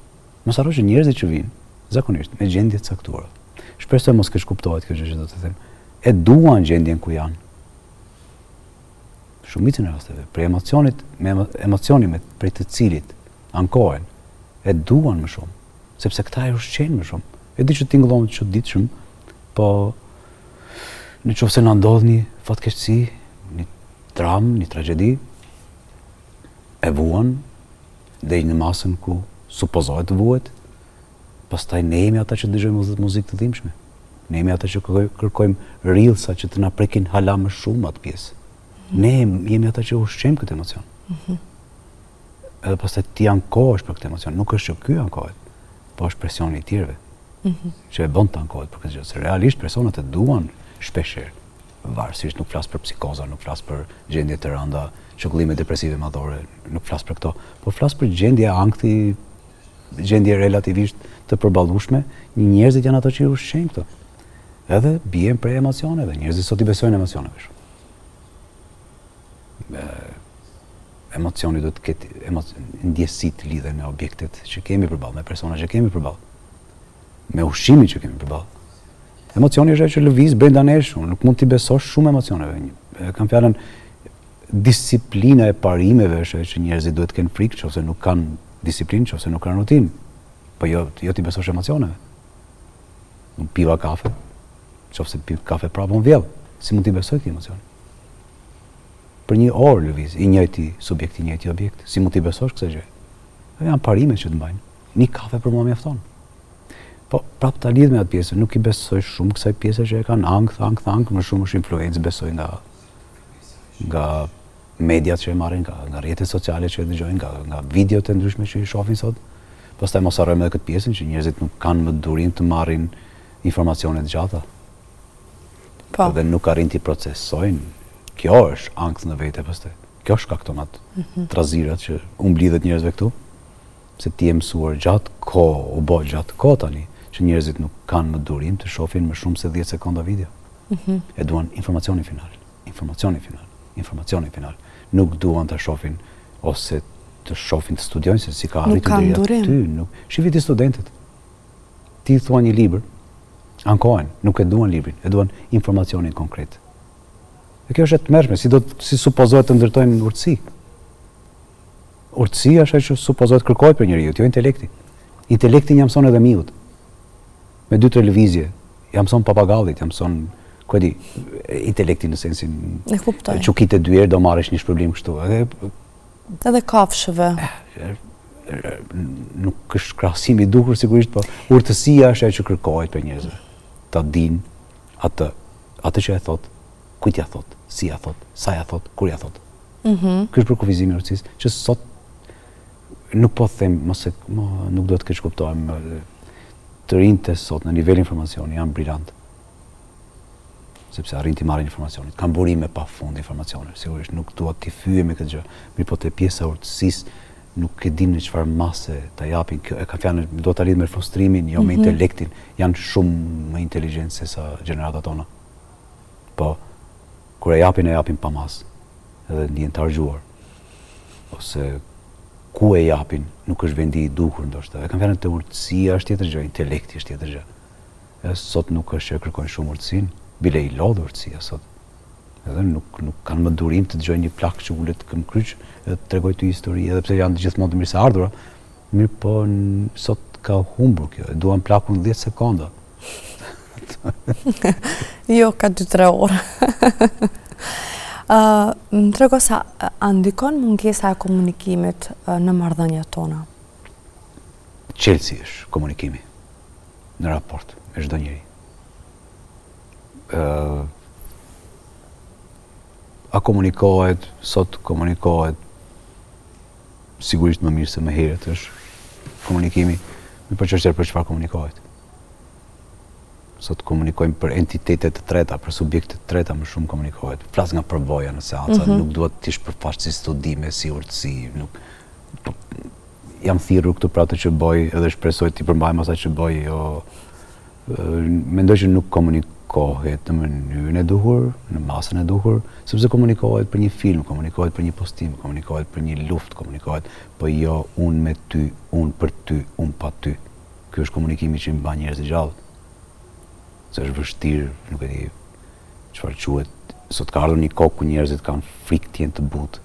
Mos harro që njerëzit që vinë, zakonisht me gjendje të caktuara. Shpresoj mos keq kuptohet kjo gjë që do të them. E duan gjendjen ku janë. Shumicën e rasteve, për emocioni prej të cilit ankohen, e duan më shumë, sepse këta e ushqejnë më shumë. E di që tingëllon të çuditshëm, po në qoftë se na ndodh një fatkeqësi, një dramë, një tragjedi, e vuan deri në masën ku supozohet të vuhet, pastaj ne jemi ata që dëgjojmë muzikë të dhimbshme. Ne jemi ata që kërkojmë rrillsa që të na prekin hala më shumë atë pjesë. Ne jemi ata që ushqejmë këtë emocion. Edhe pastaj ti ankohesh për këtë emocion, nuk është që ky ankohet, po është presioni i tjerëve. Që e bën të ankohet për këtë gjë. Se realisht personat e duan shpeshherë. Varësisht nuk flas për psikoza, nuk flas për gjendje të rënda, çukullime depresive madhore, nuk flas për këto, por flas për gjendje ankthi, gjendje relativisht të përballueshme, njerëzit janë ato që ushqejnë këto. Edhe bien prej emocioneve, njerëzit sot i besojnë emocioneve shumë. Emocioni do të ketë ndjesi të lidhen me objektet që kemi përballë, me persona që kemi përballë, me ushqimin që kemi përballë. Emocioni është ajo që lëviz brenda nesh, nuk mund t'i besosh shumë emocioneve. Kam fjalën disiplina e parimeve është ajo që njerëzit duhet të kenë frikë, nëse nuk kanë disiplinë, nëse nuk kanë rutinë. Po jo t'i besosh emocioneve. Unë piva kafe, nëse pi kafe prapë unë vjell, si mund t'i besoj këtij emocioni? Për një orë lëviz, i njëjti subjekt, i njëjti objekt, si mund t'i besosh kësaj gjë? Janë parimet që të mbajnë. Një kafe për mua mjafton. Po, prapë ta lidh me atë pjesë, nuk i besoj shumë kësaj pjese që e kanë ankth, më shumë është influencë besoj nga mediat që e marrin, nga rrjetet sociale që e dëgjojnë, nga videot e ndryshme që i shohin sot. Pastaj mos harrojmë edhe këtë pjesën që njerëzit nuk kanë më durim të marrin informacione të gjata. Po. Dhe nuk arrin t'i procesojnë. Kjo është ankth në vete pastaj. Kjo shkakton atë trazirat që u mblidhet njerëzve këtu. Se ti e mësuar gjatë kohë tani, që njerëzit nuk kanë më durim të shohin më shumë se 10 sekonda video. E duan informacionin final. Nuk duan të shohin ose të shohin të studiojnë se si ka arritur deri aty. Shifi ti studentët. Ti thua një libër, ankohen, nuk e duan librin, e duan informacionin konkret. Dhe kjo është e tmerrshme, si supozohet të ndërtojnë urtësi. Urtësia është ajo që supozohet kërkohet për njeriu, jo intelekti. Intelekti ja mëson edhe miut. Me 2 televizje, ja mëson papagallit, ja mëson, ku e di, intelekti në sensin e kuptoj. Çukite 2 herë do marrësh një shpërblim kështu. Edhe kafshëve. Nuk është krahasim i duhur sigurisht, po urtësia është ajo që kërkohet për njerëzve. Ta dinë atë që e thot, kujt ja thot, si ja thot, sa ja thot, kur ja thot. Ky është për kufizimi i urtësisë, që sot nuk po them, nuk do të keq kuptohem, të rinjtë sot në nivel informacioni janë brillant. Sepse arrin t'i marrin informacionit. Kanë burime pa fund informacione. Sigurisht nuk dua t'i fyem me këtë gjë. Mirë po te pjesa urtësisë nuk e dim në çfarë mase ta japin. Kjo e ka fjalën do ta lidh me frustrimin, jo me intelektin. Janë shumë më inteligjentë se sa gjeneratat tona. Po kur e japin pa mas. Edhe ndjen të harxhuar. Ose ku e japin nuk është vendi i duhur ndoshta. E kanë fjalën te urtësia është tjetër gjë, intelekti është tjetër gjë. Sot nuk është që kërkojnë shumë urtësinë, bile i lodhë urtësia sot. Edhe nuk kanë më durim të dëgjojnë një plak që ulet këm kryq edhe të tregoj ty histori, edhe pse janë gjithmonë të mirë se ardhura, mirë po sot ka humbur kjo, duan plakun 10 sekonda. Jo, ka 2-3 orë. Më trego sa ndikon mungesa e komunikimit në marrëdhëniet tona? Çelësi është komunikimi në raport me çdo njeri. A komunikohet, sot komunikohet sigurisht më mirë se më herët është komunikimi, më për çfarë komunikohet. Sot komunikojmë për entitete të treta, për subjekte të treta më shumë komunikohet. Flas nga përvoja në seanca, nuk duhet të ish përfaqësi si studime, si urtësi, nuk jam thirrur këtu për atë që bëj, edhe shpresoj të përmbajmë asaj që bëj, jo mendoj që nuk komunikohet në mënyrën e duhur, në masën e duhur, sepse komunikohet për një film, komunikohet për një postim, komunikohet për një luftë, komunikohet, po jo unë me ty, unë për ty, unë pa ty. Ky është komunikimi që i mban njerëzit gjallë. Se është vështirë, nuk e di çfarë quhet. Sot ka ardhur një kohë ku njerëzit kanë frikë të jenë të butë.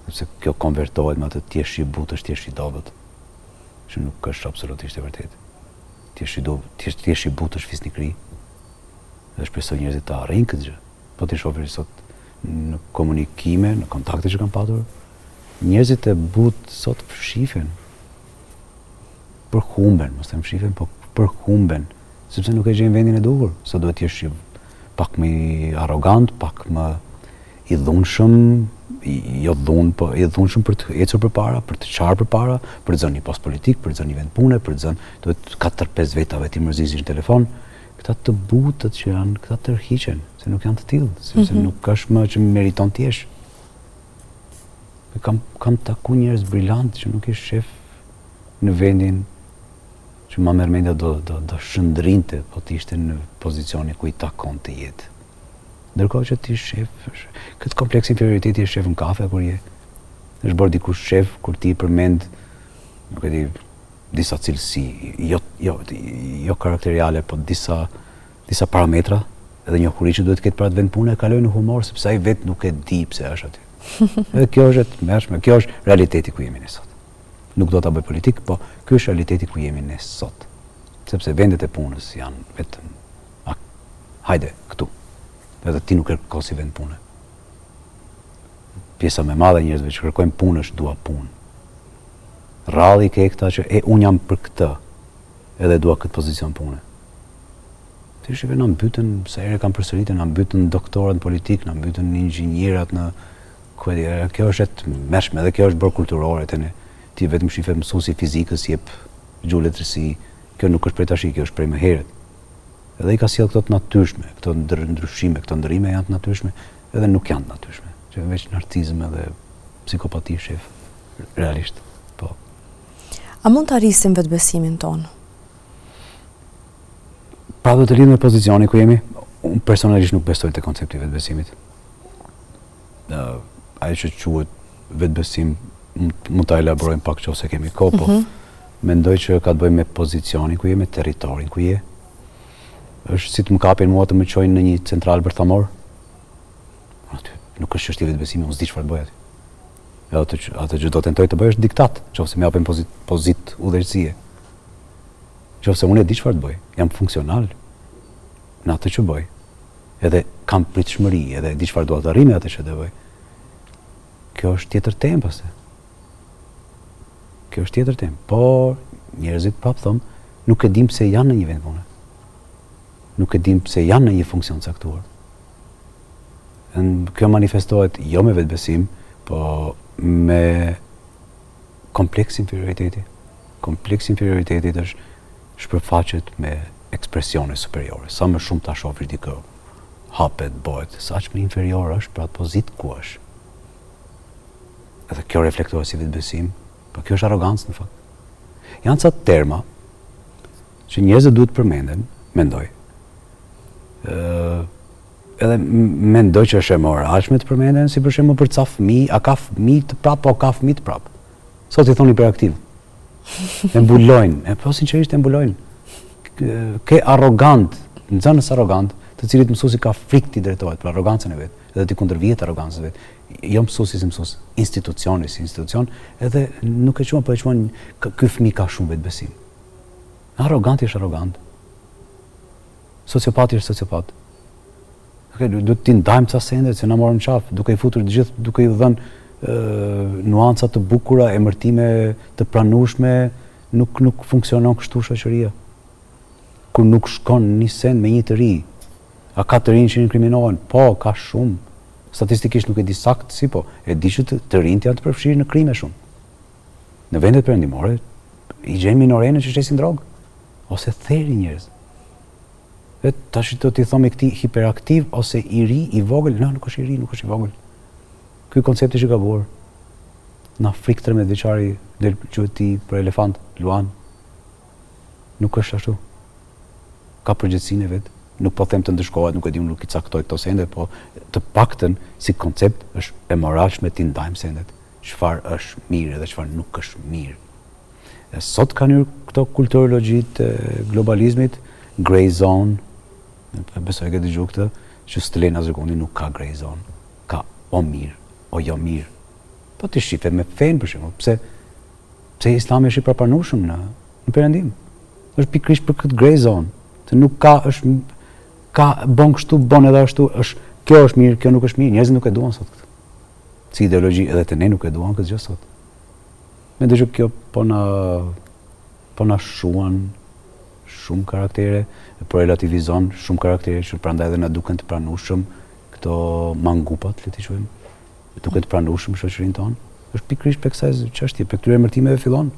Sepse kjo konvertohet me atë ti je i butë, është ti je i dobët. Që nuk është absolutisht e vërtetë. Ti je i butë është fisnikëri. Dhe shpresoj njerëzit ta arrijnë këtë gjë. Po ti shohësh sot në komunikime, në kontakte që kanë patur, njerëzit e butë sot fshifen. Përhumben, mos them fshifen, po përhumben. Sepse nuk e gjejnë vendin e duhur, sa duhet të jesh pak më arrogant, pak më i dhunshëm, jo dhunë, po i dhunshëm për të ecur përpara, për të qarë përpara, për të zënë një post politik, për të zënë një vend pune, për të zënë duhet 4-5 vetave ti mërzisin në telefon. Këta të butët që janë, këta tërhiqen, se nuk janë të tillë, sepse nuk është më që meriton të jesh. Kam taku njerëz brillant që nuk ish shef në vendin që ma merr mendja do shëndrinte, po të ishte në pozicioni ku i takon të jetë. Ndërkohë që ti shef, këtë kompleks inferioriteti e shef në kafe kur je. Është bërë dikush shef kur ti përmend, nuk e di, disa cilësi, jo karakteriale, po disa parametra, edhe njohuri që duhet të ketë për atë vend pune, e kaloj në humor sepse ai vetë nuk e di pse është aty. Edhe kjo është e tmerrshme, kjo është realiteti ku jemi ne sot. Nuk do ta bëj politik, po ky është realiteti ku jemi ne sot. Sepse vendet e punës janë vetëm hajde këtu. Edhe ti nuk kërkon si vend pune. Pjesa më e madhe e njerëzve që kërkojnë punë është dua punë. Rralli ke këta që unë jam për këtë, edhe dua këtë pozicion pune. Ti shive na mbytën, sa herë kanë përsëritur, na mbytën doktorët në politikë, na mbytën inxhinierat në kjo është e tmerrshme, edhe kjo është bërë kulturore tani. Ti vetëm shifet mësuesi fizikës jep gjuhë letërsi, kjo nuk është prej tash, kjo është prej më herët. Edhe i ka sjell këto të natyrshme, këto ndryshime, këto ndrime janë të natyrshme, edhe nuk janë të natyrshme. Që veç narcizëm edhe psikopati shef, realisht. Po. A mund të arrisim vetbesimin tonë? Pra do të lidhë me pozicioni ku jemi, unë personalisht nuk besoj te koncepti i vetbesimit. Ajo që quhet vetbesim mund ta elaborojmë pak nëse kemi kohë, po mendoj që ka të bëjë me pozicionin ku je, me territorin ku je. Është si të më kapin mua të më çojnë në një central bërthamor. Aty nuk është çështje vetbesimi, unë s'di çfarë të bëj aty. Atë që do tentoj të bëj është diktat, nëse më japin pozitë udhëheqësie. Nëse unë e di çfarë të bëj, jam funksional në atë që bëj. Edhe kam pritshmëri, edhe di çfarë dua të arrijë me atë që do bëj. Kjo është tjetër temë pastaj. Kjo është tjetër temë. Por njerëzit prapë thon, nuk e dim pse janë në një vend pune. Nuk e dim pse janë në një funksion caktuar. Kjo manifestohet jo me vetbesim, po me kompleks inferioriteti. Kompleks inferioriteti është shpërfaqet me ekspresione superiore. Sa më shumë ta shohësh dikë, hapet, bëhet, sa aq më inferior është për atë pozitë ku është. Edhe kjo reflektohet si vetbesim, por kjo është arrogancë në fakt. Janë ca terma që njerëzit duhet përmenden, mendoj. Edhe mendoj që është e moralshme të përmenden, si për shembull për ca fëmijë, a ka fëmijë të prap, po ka fëmijë të prap. Sot i thon hiperaktiv. E mbulojnë, po sinqerisht e mbulojnë. Ke arrogant, nxënës arrogant, të cilit mësuesi ka frikë t'i drejtohet për arrogancën e vet, edhe t'i kundërvihet arrogancës vet. Jo mësuesi si mësues, institucioni si institucion, edhe nuk e quajnë, po e quajnë ky fëmijë ka shumë vetbesim. Arroganti është arrogant. Sociopati është sociopat. Duhet t'i ndajmë ca sende se na morën qafë, duke i futur të gjithë, duke i dhënë nuanca të bukura, emërtime të pranueshme, nuk funksionon kështu shoqëria. Kur nuk shkon një send me një të ri, a ka të rinj që inkriminohen? Po, ka shumë. Statistikisht nuk e di sakt si po, e di që të rinjt janë të përfshirë në krime shumë. Në vendet perëndimore i gjejmë minorenë që shesin drogë, ose theri njerëz. Tash do t'i thomi këtij hiperaktiv ose i ri, i vogël, nuk është i ri, nuk është i vogël. Ky koncept është i gabuar. Na frik 13 vjeçari del quhet ti për elefant, Luan. Nuk është ashtu. Ka përgjegjësinë e vet. Nuk po them të ndëshkohet, nuk e di, nuk i caktoj këto sende, po të paktën si koncept është e moralshme ti ndajmë sendet. Çfarë është mirë dhe çfarë nuk është mirë. E sot kanë këto kulturologjitë e globalizmit, gray zone, besoj e ke dëgjuar këtë, që Stelena Zërgundi nuk ka gray zone, ka o mirë, o jo mirë. Po ti shifet me fen për shembull, pse Islami është i papranueshëm në Perëndim. Është pikërisht për këtë gray zone, se nuk ka bën kështu, bën edhe ashtu, kjo është mirë, kjo nuk është mirë. Njerëzit nuk e duan sot këtë. Si ideologji edhe të ne nuk e duan këtë gjë sot. Mendoj që kjo po na shuan shumë karaktere, po relativizon shumë karaktere që prandaj edhe na duken të pranueshëm këto mangupat, le t'i quajmë. Duken të pranueshëm shoqërinë tonë. Është pikërisht për kësaj çështje, për këtyre emërtimeve fillon.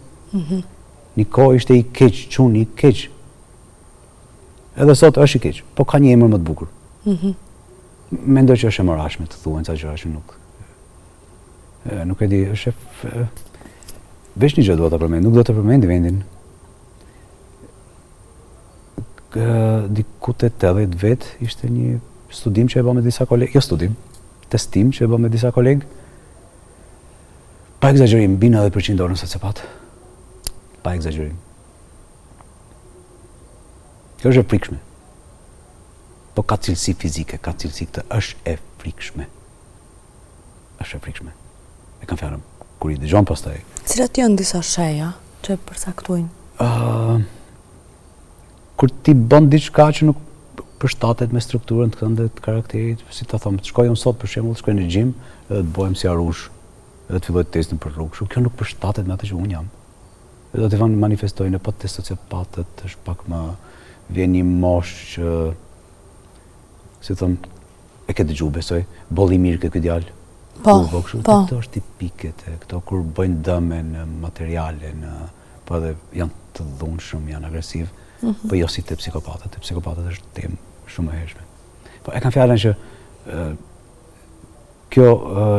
Një kohë ishte i keq, çuni i keq. Edhe sot është i keq, po ka një emër më të bukur. Mendoj që është e moralshme të thuhen ca gjëra që nuk e di, është veç një gjë do ta përmend, nuk do të përmendi vendin. Diku te 80 vjet ishte një studim që e bë me disa kolegë, jo studim, testim që e bë me disa kolegë. Pa egzagerim, mbi 90% dorën sociopat. Pa egzagerim. Kjo është e frikshme. Po ka cilësi fizike, ka cilësi këtë, është e frikshme. Është e frikshme. E kam fjalën, kur i dëgjon pastaj. Cilat janë disa shenja që përcaktojnë? Kur ti bën diçka që nuk përshtatet me strukturën të këndë të karakterit, si ta them, shkoj unë sot për shembull, shkoj në gjim, edhe të bëhem si Arush, edhe të filloj të testin për rrugë, kjo nuk përshtatet me atë që unë jam. Edhe do të vënë manifestojnë, po të sociopatët është pak më vjen një mosh që, si thëm, e ke dëgjuar besoj, bolli mirë ky djalë. Po. Këto është tipike, këto kur bëjnë dëm në materiale, po edhe janë të dhunshëm, janë agresiv, po jo si të psikopatët. Të psikopatët është temë shumë e hershme. Po e kam fjalën që kjo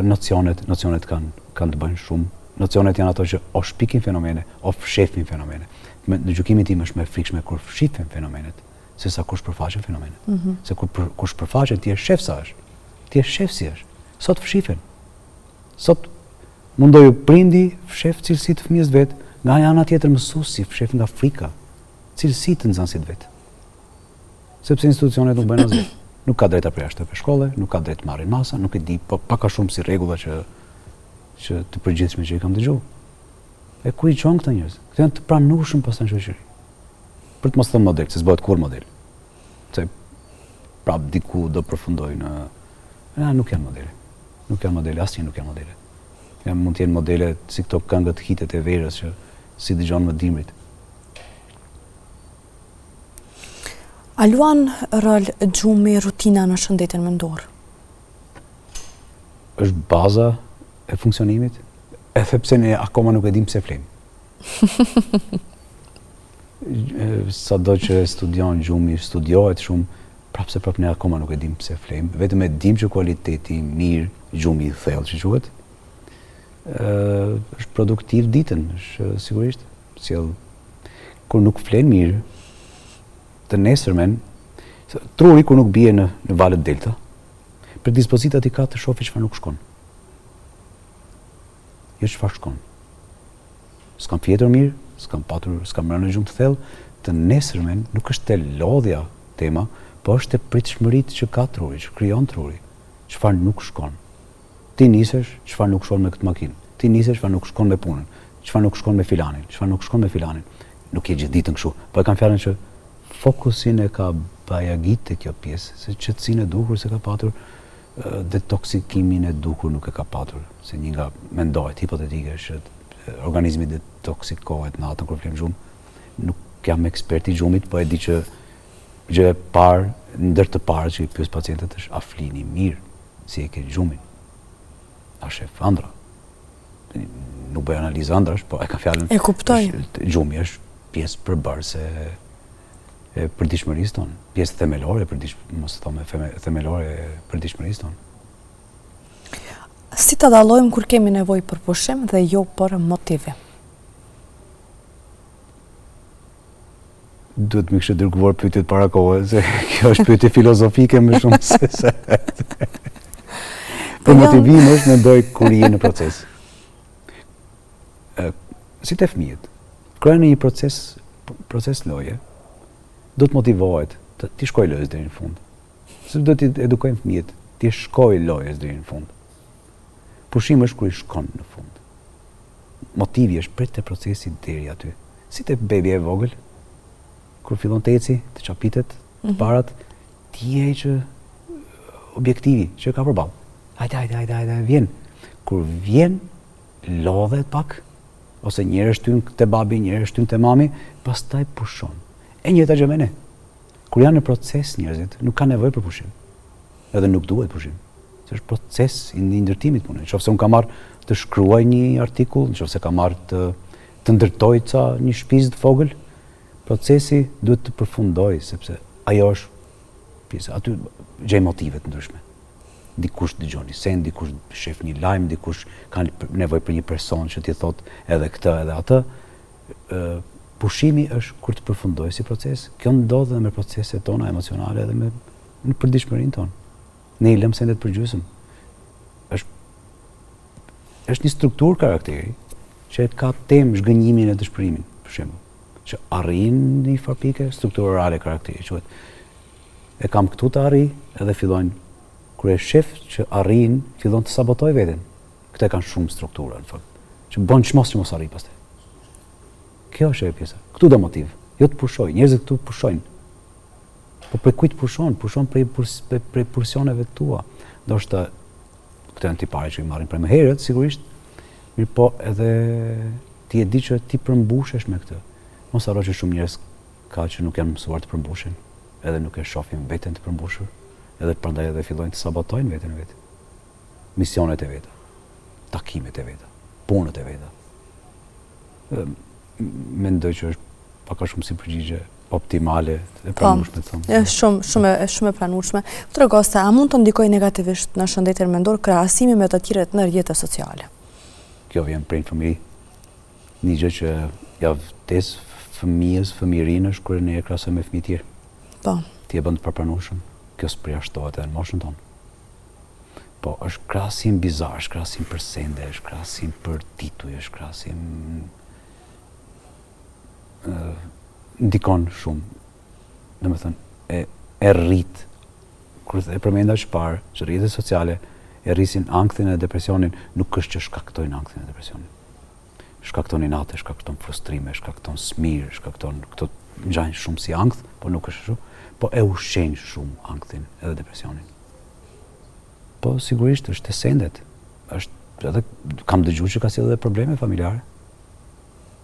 nocionet kanë të bëjnë shumë. Nocionet janë ato që o shpikin fenomene, o fshefin fenomene. Në gjykimin tim është më e frikshme kur fshifen fenomenet, sesa kur shpërfaqen fenomenet. Se kur shpërfaqen ti je shef sa është. Ti je shef si është. Sot fshifen. Sot mundoj prindi fshef cilësi të fëmijës vet, nga ana tjetër mësuesi fshef nga frika cilësi të nxënësit vet. Sepse institucionet nuk bëjnë asgjë. Nuk ka drejt për jashtë shkolle, nuk ka drejt marrin masa, nuk e di, po pak a shumë si rregulla që të përgjithshme që i kam dëgjuar. E ku i çon këta njerëz? Këto janë të pranueshëm pastaj në shoqëri. Për të mos thënë model, se s'bëhet kur model. Se prap diku do përfundoj nuk janë modele. Nuk janë modele, asnjë nuk janë modele. Mund të jenë modele si këto këngët hitet e verës që si dëgjon më dimrit. A luan rol gjumi rutina në shëndetin mendor? Është baza e funksionimit. Edhe pse ne akoma nuk e dim pse flim. Sado që studion gjumi, studiohet shumë, prapë ne akoma nuk e dim pse flim. Vetëm e dim që kualiteti mirë, gjumi i thellë që quhet, është produktiv ditën, është sigurisht. Kur nuk flen mirë, të nesërmen, truri kur nuk bie në valët delta, predispozitat i ka të shofi çfarë nuk shkon. Jo çfarë shkon. S'kam fjetur mirë, s'kam rënë në gjumë të thellë, të nesërmen nuk është e lodhja tema, po është e pritshmëritë që ka truri, që krijon truri, çfarë nuk shkon. Ti nisesh, çfarë nuk shkon me këtë makinë. Ti nisesh, çfarë nuk shkon me punën. Çfarë nuk shkon me filanin, çfarë nuk shkon me filanin. Nuk je gjithë ditën kështu. Po e kam fjalën që fokusin e ka bajagit të kjo pjesë, se qetësinë e duhur se ka patur, detoksikimin e duhur nuk e ka patur. Se një nga mendohet hipotetike është organizmi detoksikohet natën kur flim gjumë. Nuk jam ekspert i gjumit, po e di që gjë e parë, ndër të parë që i pyes pacientët është a flini mirë, si e ke gjumin. A shef ëndra. Nuk bëj analizë ëndrash, po e ka fjalën. E kuptoj. Gjumi është pjesë përbërëse e përditshmërisë tonë, pjesë themelore themelore e përditshmërisë tonë. Si ta dallojmë kur kemi nevojë për pushim dhe jo për motivim? Duhet më kishte dërguar pyetjet para kohë, se kjo është pyetje filozofike më shumë se. Për motivim është mendoj kur je në proces. Si të fëmijët, kur në një proces loje, do të motivohet ti shkoj lojës deri në fund. Se do t'i edukojmë fëmijët, ti shkoj lojës deri në fund. Pushimi është kur i shkon në fund. Motivi është prit të procesit deri aty. Si te bebi e vogël, kur fillon të eci, të qapitet, të parat, ti e që objektivi që ka përballë. Hajde, vjen. Kur vjen, lodhet pak, ose njerë shtyn te babi, njerë shtyn te mami, pastaj pushon. E njëjta gjë me ne. Kur janë në proces njerëzit, nuk ka nevojë për pushim. Edhe nuk duhet pushim. Se është proces i ndërtimit punës. Nëse unë kam marrë të shkruaj një artikull, nëse kam marrë të ndërtoj një shtëpisë të vogël, procesi duhet të përfundoj, sepse ajo është pjesë. Aty gjej motive të ndryshme. Dikush dëgjon një sen, dikush shef një lajm, dikush ka nevojë për një person që t'i thot edhe këtë edhe atë. Pushimi është kur të përfundoj si proces. Kjo ndodh edhe me proceset tona emocionale edhe në përditshmërinë tonë. Ne i lëmë sendet përgjysëm. Është një strukturë karakteri që ka temë zhgënjimin e dëshpërimin, për shembull, që arrin një farpike strukturë orale karakteri, quhet. E kam këtu të arri, edhe fillojnë kur e shef që arrin, fillon të sabotoj veten. Këta kanë shumë struktura në fakt, që bën çmos që mos arri pastaj. Kjo është e pjesa. Këtu do motiv. Jo të pushoj. Njerëzit këtu pushojnë. Po për kujt pushon? Pushon prej pulsioneve tua. Ndoshta këto janë tipare që i marrin për më herët, sigurisht. Mirë po edhe ti e di që ti përmbushesh me këtë. Mos harro që shumë njerëz ka që nuk janë mësuar të përmbushin, edhe nuk e shohin veten të përmbushur, edhe prandaj edhe fillojnë të sabotojnë veten e vet. Misionet e veta, takimet e veta, punët e veta. Mendoj që është pak a shumë si përgjigje optimale e pranueshme thonë. Shumë e pranueshme. Tregoste, a mund të ndikojë negativisht në shëndetin mendor krahasimi me të tjerët në rrjetet sociale? Kjo vjen prej fëmijë. Një gjë që ja vdes fëmijërinë është kur ne e krahasojmë me fëmijë tjerë. Po. Ti e bën të përpranueshëm. Kjo s'përjashtohet edhe në moshën tonë. Po, është krahasim bizar, është krahasim për sende, është krahasim për tituj, është krahasim ndikon shumë. Domethënë e rrit kur e përmenda çfarë, që rrjetet sociale e rrisin ankthin e depresionin, nuk është që shkaktojnë ankthin e depresionin. Shkakton inate, shkakton frustrime, shkakton smir, shkakton këto ngjajnë shumë si ankth, po nuk është ashtu, po e ushqejnë shumë ankthin edhe depresionin. Po sigurisht është e sendet. Është edhe kam dëgjuar që ka sjellë edhe probleme familjare.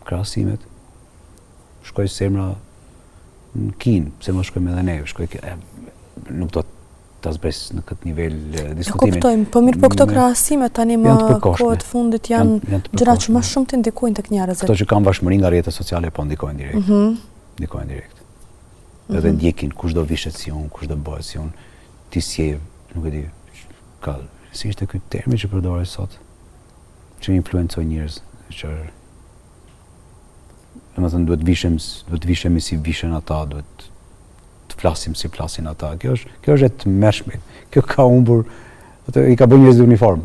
Krahasimet. Shkoj semra në Kinë, pse mos shkojmë edhe ne, nuk do ta zbres në këtë nivel diskutimin. Kuptojmë, po mirë, po këto krahasime tani më kohët fundit janë gjëra që më shumë të ndikojnë tek njerëzit. Këto që kanë vashmëri nga rrjetet sociale po ndikojnë direkt. Ndikojnë direkt. Edhe ndjekin kushdo vishet si unë, kushdo bëhet si unë, ti si nuk e di, si ishte ky termi që përdore sot, që influencoj njerëz, që domethënë duhet vishemi si vishen ata, duhet të flasim si flasin ata. Kjo është e tmerrshme. Kjo ka humbur, i ka bërë njerëz në uniform.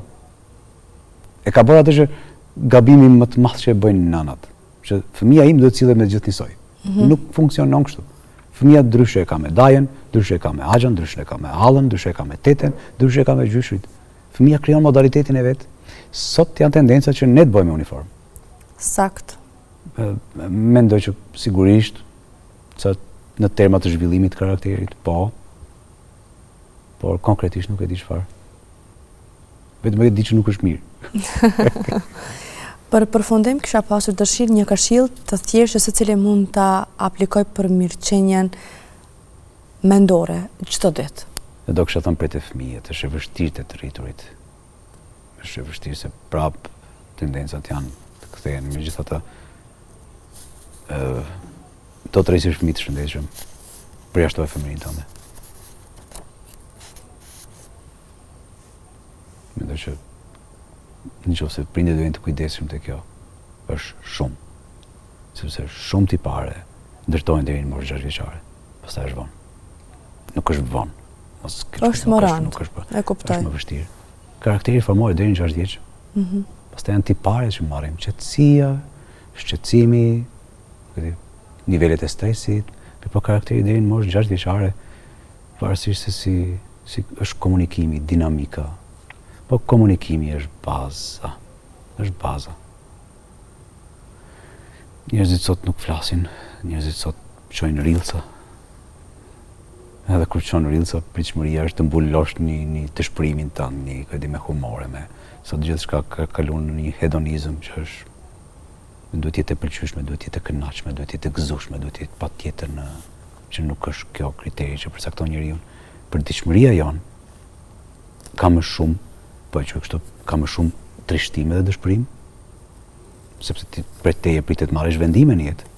E ka bërë atë që gabimi më të madh që e bëjnë nanat, që fëmia im duhet të sillet me gjithë njësoj. Nuk funksionon kështu. Fëmia ndryshe e ka me dajen, ndryshe e ka me axhan, ndryshe e ka me hallën, ndryshe e ka me teten, ndryshe e ka me gjyshrit. Fëmia krijon modalitetin e vet. Sot janë tendenca që ne të bëjmë uniform. Sakt. Mendoj që sigurisht në terma të zhvillimit të karakterit, po, por konkretisht nuk e di çfarë. Vetëm e di që nuk është mirë. Për përfundim, kisha pasur dëshirë një këshill të thjeshtë se cili mund ta aplikoj për mirëqenien mendore çdo ditë. Do kisha thënë prej të fëmijët, është e vështirë të rriturit. Është e vështirë se prap tendencat janë të kthehen, megjithatë do të rrisësh fëmijë të shëndetshëm, përjashtoj fëmijën tënde. Mendoj që nëse prindërit duhen të kujdesshëm te kjo, është shumë. Sepse shumë tipare ndërtojnë deri në moshë 6 vjeçare. Pastaj është vonë. Nuk është vonë. Është më rënd. E kuptoj. Është më vështirë. Karakteri formohet deri në 6 vjeç. Pastaj janë tipare që marrim qetësia, shqetësimi, nivelet e stresit, po karakteri deri në moshë 6 vjeçare, varësisht se si është komunikimi, dinamika. Po komunikimi është baza. Është baza. Njerëzit sot nuk flasin, njerëzit sot çojnë rilca. Edhe kur çon rilca, pritshmëria është të mbullosh një të shprimin tënd, një me humore, sot gjithçka ka kaluar në një hedonizëm që është duhet jetë e pëlqyeshme, duhet jetë e kënaqshme, duhet jetë e gëzueshme, duhet jetë patjetër që nuk është kjo kriteri që përcakton njeriu. Përditshmëria jon ka më shumë, po e quaj kështu, ka më shumë trishtime dhe dëshpërim, sepse ti prej teje pritet të marrësh vendime në jetë.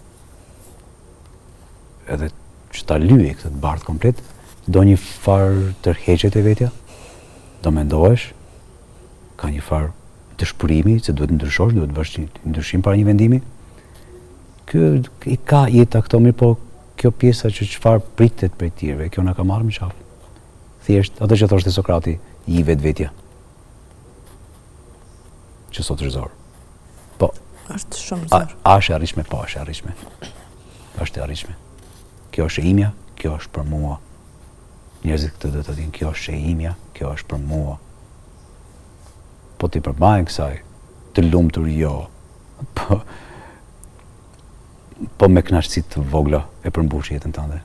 Edhe që ta lyej këtë të bardhë komplet, do një farë tërheqje te vetja, do mendohesh, ka një farë dëshpërimi se duhet ndryshosh, duhet bësh një ndryshim para një vendimi. I ka jeta këto mirë, po kjo pjesa që çfarë pritet prej tjerëve, kjo na ka marrë më qafë. Thjesht ato që thoshte Sokrati, i vetvetja. Që sot është zor. Po. Është shumë zor. A është e arritshme? Po, është e arritshme. Është e arritshme. Kjo është e imja, kjo është për mua. Njerëzit këtë do të dinë, kjo është e imja, kjo është për mua. Po ti përbajnë kësaj, të lumtur jo, po me kënaqësi të vogla e përmbush jetën tënde.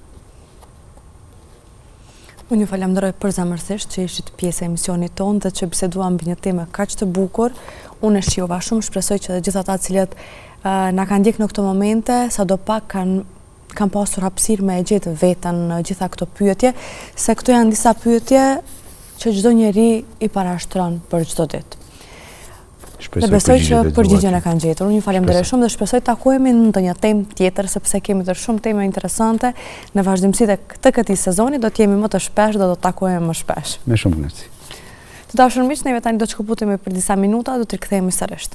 Unë ju falenderoj përzemërsisht që ishit pjesë e emisionit tonë dhe që biseduam mbi një temë kaq të bukur. Unë e shijova shumë, shpresoj që dhe gjithë ata të cilët na kanë ndjek në këto momente, sadopak kanë pasur hapësirë me e gjetë veten në gjitha këto pyetje, se këto janë disa pyetje që çdo njeri i parashtron për çdo ditë. Dhe besoj që përgjigjen e kanë gjetur. Unë ju falenderoj shumë dhe shpresoj të takohemi në ndonjë temë tjetër, sepse kemi të shumë tema interesante. Në vazhdimsi të këtij sezoni do të jemi më të shpesh dhe do të takohemi më shpesh. Me shumë kënaqësi. Të dashur miq, neve tani do të shkëputemi për disa minuta, do të rikthehemi sërish.